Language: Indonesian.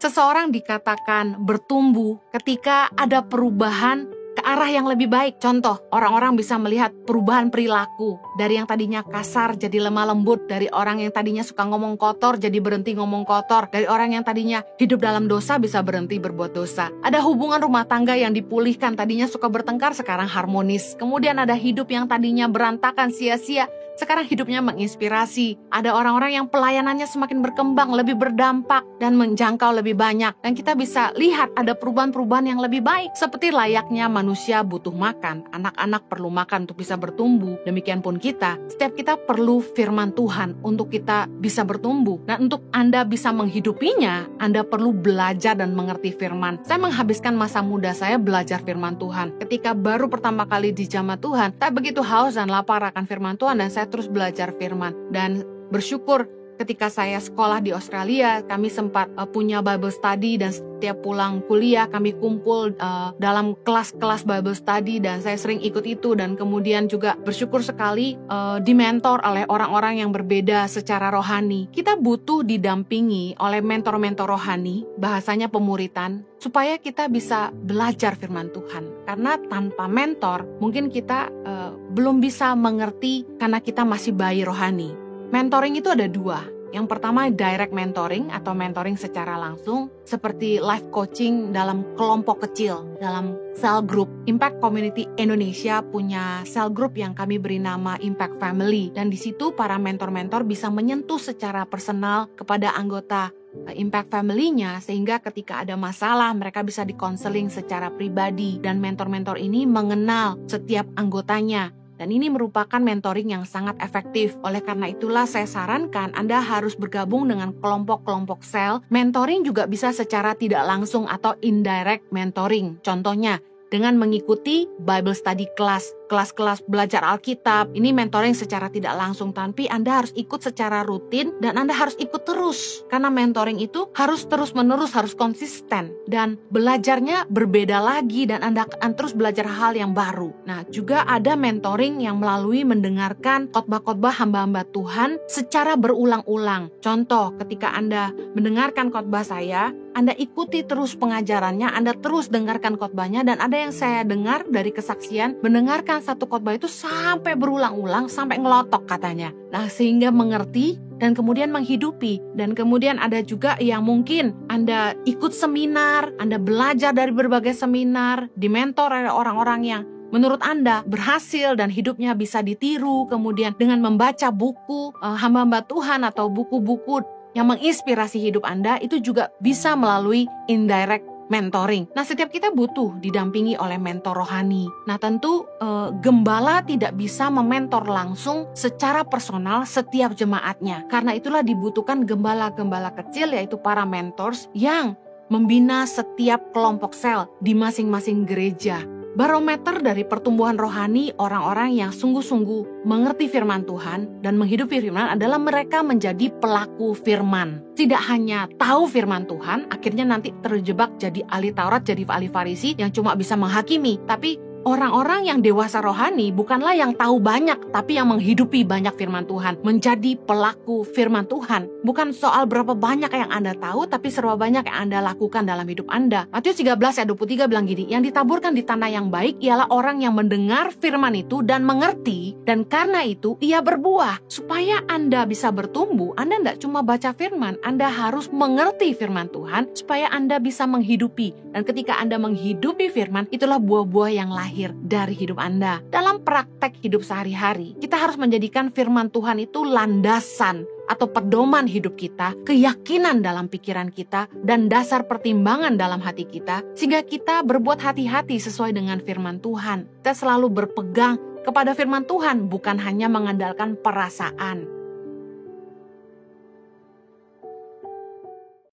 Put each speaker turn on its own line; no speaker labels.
Seseorang dikatakan bertumbuh ketika ada perubahan ke arah yang lebih baik. Contoh, orang-orang bisa melihat perubahan perilaku. Dari yang tadinya kasar jadi lemah lembut. Dari orang yang tadinya suka ngomong kotor jadi berhenti ngomong kotor. Dari orang yang tadinya hidup dalam dosa bisa berhenti berbuat dosa. Ada hubungan rumah tangga yang dipulihkan. Tadinya suka bertengkar, sekarang harmonis. Kemudian ada hidup yang tadinya berantakan sia-sia, sekarang hidupnya menginspirasi. Ada orang-orang yang pelayanannya semakin berkembang, lebih berdampak, dan menjangkau lebih banyak. Dan kita bisa lihat ada perubahan-perubahan yang lebih baik. Seperti layaknya manusia butuh makan, anak-anak perlu makan untuk bisa bertumbuh. Demikian pun kita, setiap kita perlu firman Tuhan untuk kita bisa bertumbuh. Dan untuk Anda bisa menghidupinya, Anda perlu belajar dan mengerti firman. Saya menghabiskan masa muda saya belajar firman Tuhan. Ketika baru pertama kali di jamaah Tuhan, saya begitu haus dan lapar akan firman Tuhan, dan saya terus belajar firman. Dan bersyukur ketika saya sekolah di Australia, kami sempat punya Bible study, dan setiap pulang kuliah kami kumpul dalam kelas-kelas Bible study, dan saya sering ikut itu. Dan kemudian juga bersyukur sekali dimentor oleh orang-orang yang berbeda secara rohani. Kita butuh didampingi oleh mentor-mentor rohani, bahasanya pemuritan, supaya kita bisa belajar firman Tuhan. Karena tanpa mentor, mungkin kita belum bisa mengerti karena kita masih bayi rohani. Mentoring itu ada dua. Yang pertama direct mentoring atau mentoring secara langsung, seperti life coaching dalam kelompok kecil, dalam cell group. Impact Community Indonesia punya cell group yang kami beri nama Impact Family. Dan di situ para mentor-mentor bisa menyentuh secara personal kepada anggota Impact Family-nya, sehingga ketika ada masalah mereka bisa dikonseling secara pribadi. Dan mentor-mentor ini mengenal setiap anggotanya. Dan ini merupakan mentoring yang sangat efektif. Oleh karena itulah saya sarankan Anda harus bergabung dengan kelompok-kelompok sel. Mentoring juga bisa secara tidak langsung atau indirect mentoring. Contohnya, dengan mengikuti Bible study class, kelas-kelas belajar Alkitab. Ini mentoring secara tidak langsung, tapi Anda harus ikut secara rutin dan Anda harus ikut terus. Karena mentoring itu harus terus-menerus, harus konsisten. Dan belajarnya berbeda lagi dan Anda akan terus belajar hal yang baru. Nah, juga ada mentoring yang melalui mendengarkan khotbah-khotbah hamba-hamba Tuhan secara berulang-ulang. Contoh, ketika Anda mendengarkan khotbah saya, Anda ikuti terus pengajarannya, Anda terus dengarkan khotbahnya, dan ada yang saya dengar dari kesaksian, mendengarkan satu khotbah itu sampai berulang-ulang, sampai ngelotok katanya. Nah, sehingga mengerti dan kemudian menghidupi. Dan kemudian ada juga yang mungkin Anda ikut seminar, Anda belajar dari berbagai seminar, dimentor oleh orang-orang yang menurut Anda berhasil dan hidupnya bisa ditiru, kemudian dengan membaca buku hamba-hamba Tuhan atau buku-buku yang menginspirasi hidup Anda, itu juga bisa melalui indirect mentoring. Nah, setiap kita butuh didampingi oleh mentor rohani. Nah, tentu gembala tidak bisa mementor langsung secara personal setiap jemaatnya. Karena itulah dibutuhkan gembala-gembala kecil, yaitu para mentors yang membina setiap kelompok sel di masing-masing gereja. Barometer dari pertumbuhan rohani orang-orang yang sungguh-sungguh mengerti firman Tuhan dan menghidupi firman adalah mereka menjadi pelaku firman. Tidak hanya tahu firman Tuhan, akhirnya nanti terjebak jadi ahli Taurat, jadi ahli Farisi yang cuma bisa menghakimi. Tapi orang-orang yang dewasa rohani bukanlah yang tahu banyak, tapi yang menghidupi banyak firman Tuhan. Menjadi pelaku firman Tuhan. Bukan soal berapa banyak yang Anda tahu, tapi serba banyak yang Anda lakukan dalam hidup Anda. Matius 13 ayat 23 bilang gini, yang ditaburkan di tanah yang baik ialah orang yang mendengar firman itu dan mengerti, dan karena itu ia berbuah. Supaya Anda bisa bertumbuh, Anda tidak cuma baca firman, Anda harus mengerti firman Tuhan, supaya Anda bisa menghidupi. Dan ketika Anda menghidupi firman, itulah buah-buah yang lahir dari hidup Anda. Dalam praktek hidup sehari-hari, kita harus menjadikan firman Tuhan itu landasan atau pedoman hidup kita, keyakinan dalam pikiran kita, dan dasar pertimbangan dalam hati kita, sehingga kita berbuat hati-hati sesuai dengan firman Tuhan. Kita selalu berpegang kepada firman Tuhan, bukan hanya mengandalkan perasaan.